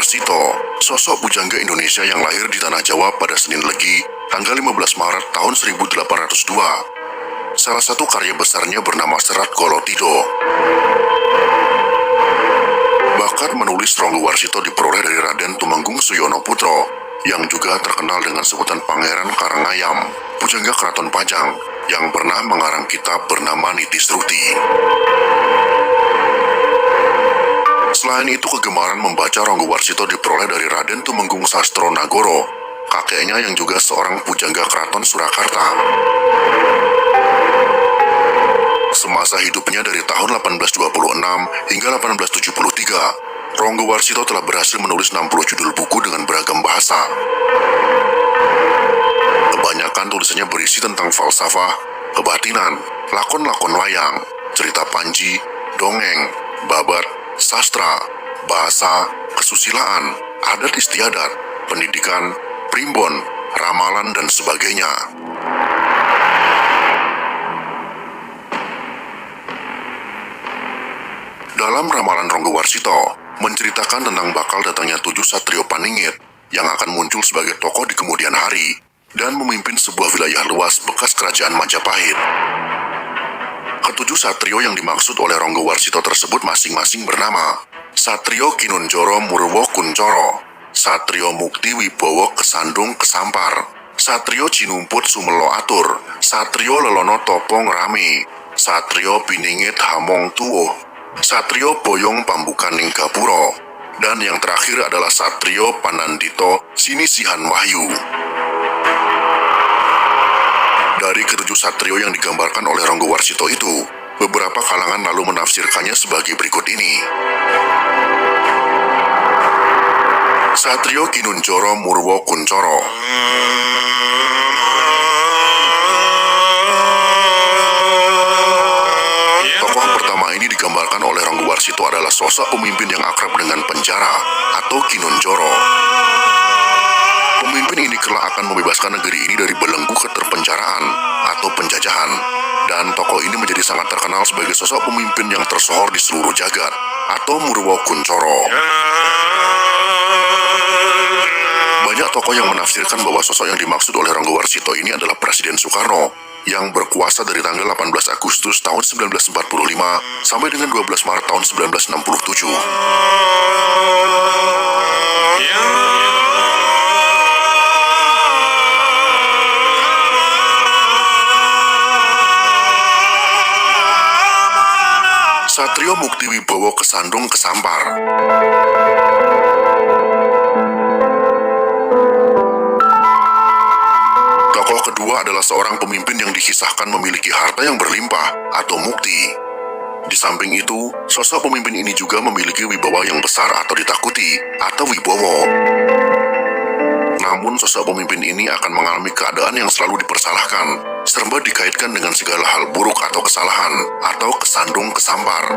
Warsito, sosok pujangga Indonesia yang lahir di Tanah Jawa pada Senin Legi, tanggal 15 Maret tahun 1802. Salah satu karya besarnya bernama Serat Golotido. Bakat menulis Ronggo Warsito diperoleh dari Raden Tumenggung Suyono Putro, yang juga terkenal dengan sebutan Pangeran Karangayam, pujangga Keraton Pajang, yang pernah mengarang kitab bernama Nitisruti. Selain itu, kegemaran membaca Ronggo Warsito diperoleh dari Raden Tumenggung Sastro Nagoro, kakeknya yang juga seorang pujangga Keraton Surakarta. Semasa hidupnya dari tahun 1826 hingga 1873, Ronggo Warsito telah berhasil menulis 60 judul buku dengan beragam bahasa. Kebanyakan tulisannya berisi tentang falsafah, kebatinan, lakon-lakon wayang, cerita panji, dongeng, babat, sastra, bahasa, kesusilaan, adat istiadat, pendidikan, primbon, ramalan, dan sebagainya. Dalam ramalan Ronggo Warsito, menceritakan tentang bakal datangnya 7 satrio paningit yang akan muncul sebagai tokoh di kemudian hari dan memimpin sebuah wilayah luas bekas kerajaan Majapahit. Ketujuh satrio yang dimaksud oleh Ronggo Warsito tersebut masing-masing bernama Satrio Kinunjoro Murwo Kuncoro, Satrio Mukti Wibowo Kesandung Kesampar, Satrio Cinumput Sumelo Atur, Satrio Lelono Topong Rame, Satrio Piningit Hamong Tuoh, Satrio Boyong Pambukaning Gapuro, dan yang terakhir adalah Satrio Panandito Sinisihan Wahyu. Dari ketujuh satrio yang digambarkan oleh Ronggo Warsito itu, beberapa kalangan lalu menafsirkannya sebagai berikut ini. Satrio Kinunjoro Murwo Kuncoro. Tokoh pertama ini digambarkan oleh Ronggo Warsito adalah sosok pemimpin yang akrab dengan penjara atau Kinunjoro. Pemimpin ini kelak akan membebaskan negeri ini dari belenggu keterpenjaraan atau penjajahan, dan tokoh ini menjadi sangat terkenal sebagai sosok pemimpin yang tersohor di seluruh jagat atau Murwo Kuncoro. Banyak tokoh yang menafsirkan bahwa sosok yang dimaksud oleh Ronggo Warsito ini adalah Presiden Soekarno yang berkuasa dari tanggal 18 Agustus tahun 1945 sampai dengan 12 Maret tahun 1967. Satrio Mukti Wibowo Kesandung Kesampar. Tokoh kedua adalah seorang pemimpin yang dikisahkan memiliki harta yang berlimpah atau mukti. Di samping itu, sosok pemimpin ini juga memiliki wibawa yang besar atau ditakuti atau wibowo. Namun sosok pemimpin ini akan mengalami keadaan yang selalu dipersalahkan, serba dikaitkan dengan segala hal buruk atau kesalahan, atau kesandung kesampar.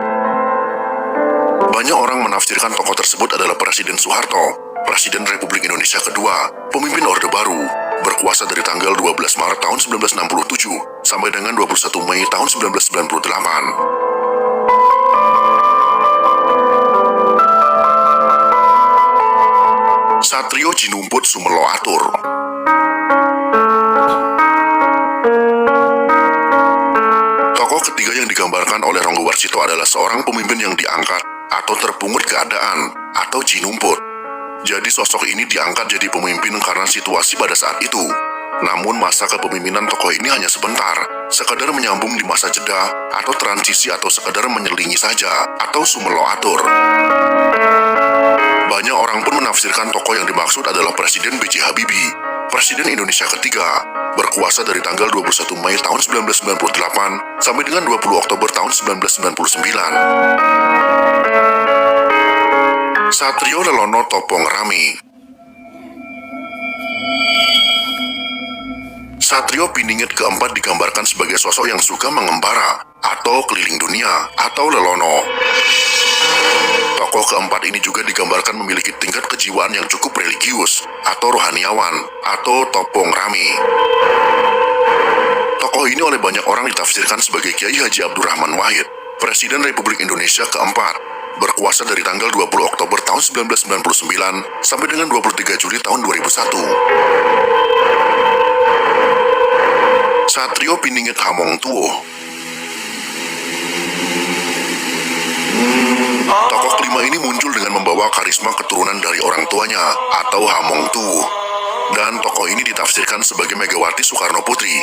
Banyak orang menafsirkan tokoh tersebut adalah Presiden Soeharto, Presiden Republik Indonesia kedua, pemimpin Orde Baru, berkuasa dari tanggal 12 Maret tahun 1967 sampai dengan 21 Mei tahun 1998. Satrio Cinumput Sumelo Atur. Tokoh ketiga yang digambarkan oleh Ronggo Warsito adalah seorang pemimpin yang diangkat atau terpungut keadaan atau cinumput. Jadi sosok ini diangkat jadi pemimpin karena situasi pada saat itu. Namun masa kepemimpinan tokoh ini hanya sebentar, sekadar menyambung di masa jeda atau transisi atau sekadar menyelingi saja atau Sumelo Atur. Banyak orang pun menafsirkan tokoh yang dimaksud adalah Presiden B.J. Habibie, Presiden Indonesia ketiga, berkuasa dari tanggal 21 Mei tahun 1998 sampai dengan 20 Oktober tahun 1999. Satrio Lelono Topong Rame. Satrio Piningit keempat digambarkan sebagai sosok yang suka mengembara atau keliling dunia atau Lelono. Tokoh keempat ini juga digambarkan memiliki tingkat kejiwaan yang cukup religius atau rohaniawan atau Topong Rame. Tokoh ini oleh banyak orang ditafsirkan sebagai Kiai Haji Abdurrahman Wahid, Presiden Republik Indonesia keempat, berkuasa dari tanggal 20 Oktober tahun 1999 sampai dengan 23 Juli tahun 2001. Satrio Piningit Hamongtuo. Tokoh kelima ini muncul dengan membawa karisma keturunan dari orang tuanya atau Hamongtuo. Dan tokoh ini ditafsirkan sebagai Megawati Soekarno Putri,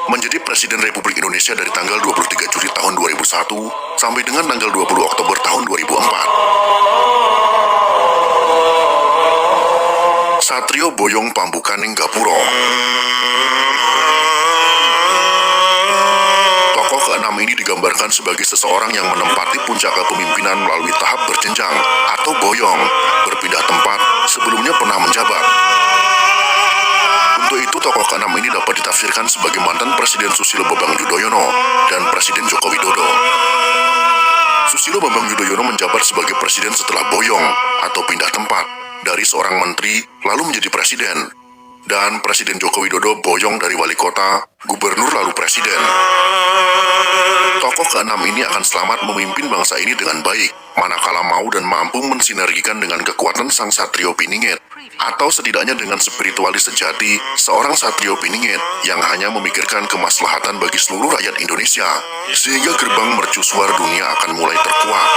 menjadi Presiden Republik Indonesia dari tanggal 23 Juli tahun 2001 sampai dengan tanggal 20 Oktober tahun 2004. Satrio Boyong Pambukaning Gapuro. Tokoh keenam ini digambarkan sebagai seseorang yang menempati puncak kepemimpinan melalui tahap berjenjang atau boyong, berpindah tempat sebelumnya pernah menjabat. Untuk itu, tokoh keenam ini dapat ditafsirkan sebagai mantan Presiden Susilo Bambang Yudhoyono dan Presiden Joko Widodo. Susilo Bambang Yudhoyono menjabat sebagai presiden setelah boyong atau pindah tempat dari seorang menteri lalu menjadi presiden. Dan Presiden Joko Widodo boyong dari wali kota, gubernur lalu presiden. Tokoh keenam ini akan selamat memimpin bangsa ini dengan baik, manakala mau dan mampu mensinergikan dengan kekuatan sang Satrio Piningit, atau setidaknya dengan spiritualis sejati seorang Satrio Piningit yang hanya memikirkan kemaslahatan bagi seluruh rakyat Indonesia, sehingga gerbang mercusuar dunia akan mulai terkuak.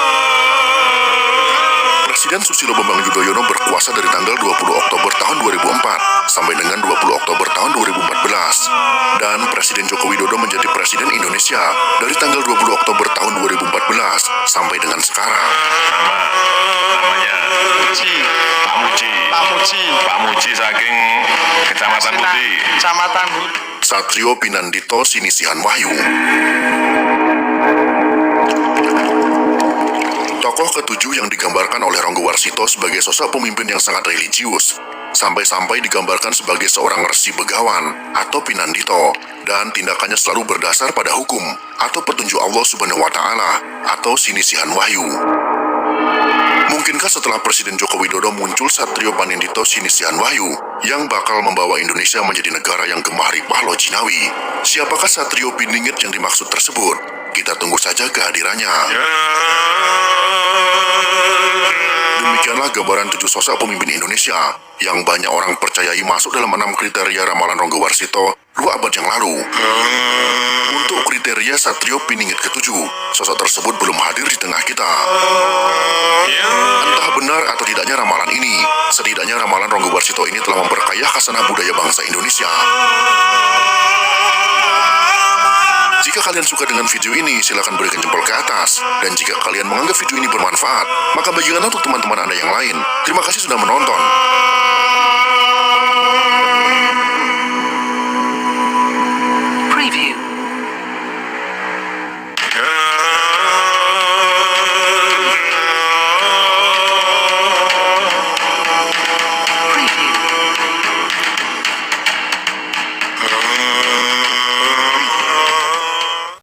Presiden Susilo Bambang Yudhoyono berkuasa dari tanggal 20 Oktober tahun 2004 sampai dengan 20 Oktober tahun 2014. Dan Presiden Joko Widodo menjadi Presiden Indonesia dari tanggal 20 Oktober tahun 2014 sampai dengan sekarang. Namanya Pak Muji saking Kecamatan Budi. Kecamatan Budi. Satrio Pinandito Sinisihan Wahyu. Tokoh ketujuh yang digambarkan oleh Ronggo Warsito sebagai sosok pemimpin yang sangat religius, sampai-sampai digambarkan sebagai seorang resi begawan atau Pinandito, dan tindakannya selalu berdasar pada hukum atau petunjuk Allah Subhanahu wa Ta'ala atau Sinisihan Wahyu. Mungkinkah setelah Presiden Joko Widodo muncul Satrio Pinandito Sinisihan Wahyu yang bakal membawa Indonesia menjadi negara yang gemah ripah Lojinawi? Siapakah Satrio Piningit yang dimaksud tersebut? Kita tunggu saja kehadirannya. Demikianlah gambaran 7 sosok pemimpin Indonesia yang banyak orang percayai masuk dalam 6 kriteria ramalan Ronggo Warsito 2 abad yang lalu. Untuk kriteria Satrio Piningit ke-7, sosok tersebut belum hadir di tengah kita. Entah benar atau tidaknya ramalan ini, setidaknya ramalan Ronggo Warsito ini telah memperkaya khasanah budaya bangsa Indonesia. Jika kalian suka dengan video ini, silakan berikan jempol ke atas. Dan jika kalian menganggap video ini bermanfaat, maka bagikanlah untuk teman-teman Anda yang lain. Terima kasih sudah menonton.